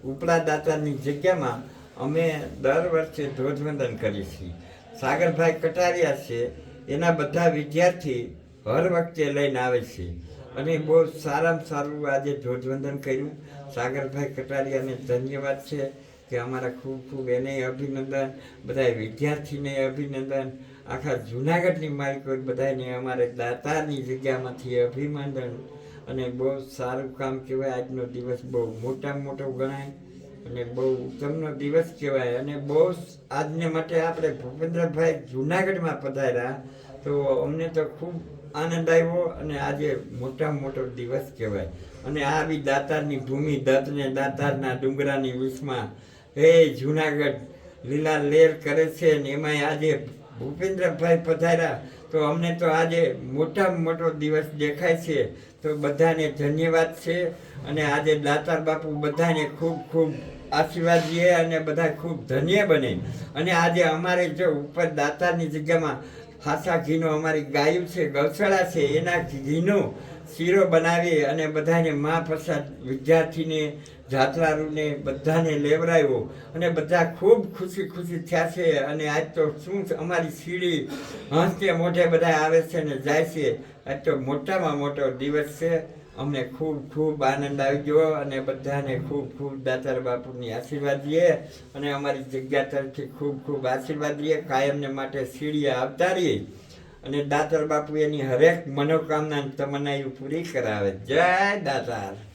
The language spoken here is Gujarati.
ઉપલા દાતારની જગ્યામાં અમે દર વર્ષે ધ્વજવંદન કરીએ છીએ. સાગરભાઈ કટારિયા છે, એના બધા વિદ્યાર્થી હર વખતે લઈને આવે છે અને બહુ સારામાં સારું આજે ધ્વજવંદન કર્યું. સાગરભાઈ કટારિયાને ધન્યવાદ છે કે અમારા ખૂબ ખૂબ એને અભિનંદન, બધા વિદ્યાર્થીને અભિનંદન, આખા જૂનાગઢની માલિકો બધાને અમારે દાતારની જગ્યામાંથી અભિનંદન. અને બહુ સારું કામ કહેવાય. આજનો દિવસ બહુ મોટામાં મોટો ગણાય અને બહુ ઉત્તમનો દિવસ કહેવાય. અને બહુ આજને માટે આપણે ભૂપેન્દ્રભાઈ જૂનાગઢમાં પધાર્યા તો અમને તો ખૂબ આનંદ આવ્યો અને આજે મોટામાં મોટો દિવસ કહેવાય. અને આવી દાતારની ભૂમિ, દત્તને દાતારના ડુંગરાની વિશમાં હે જૂનાગઢ લીલા લેર કરે છે ને એમાંય આજે ભૂપેન્દ્રભાઈ પધાર્યા તો અમને તો આજે મોટામાં મોટો દિવસ દેખાય છે. તો બધાને ધન્યવાદ છે અને આજે દાતાર બાપુ બધાને ખૂબ ખૂબ આશીર્વાદ દે અને બધા ખૂબ ધન્ય બને. અને આજે અમારે જો ઉપર દાતારની જગ્યામાં હાસા ઘીનો અમારી ગાયું છે, ગૌશાળા છે, એના ઘીનો શીરો બનાવી અને બધાને મહાપ્રસાદ વિદ્યાર્થીને, જાત્રારૂને બધાને લેવડાવ્યો અને બધા ખૂબ ખુશી ખુશી થયા છે. અને આજ તો શું અમારી સીડી હસતે મોઢે બધા આવે છે ને જાય છે. આજ તો મોટામાં મોટો દિવસ છે. અમને ખૂબ ખૂબ આનંદ આવી ગયો અને બધાને ખૂબ ખૂબ દાતાર બાપુની આશીર્વાદ દે અને અમારી જગ્યા તરફથી ખૂબ ખૂબ આશીર્વાદ દે. કાયમને માટે સીડીએ આવતા રહીએ અને દાતાર બાપુ એની હરેક મનોકામના તમન્નાઓ પૂરી કરાવે. જય દાતાર.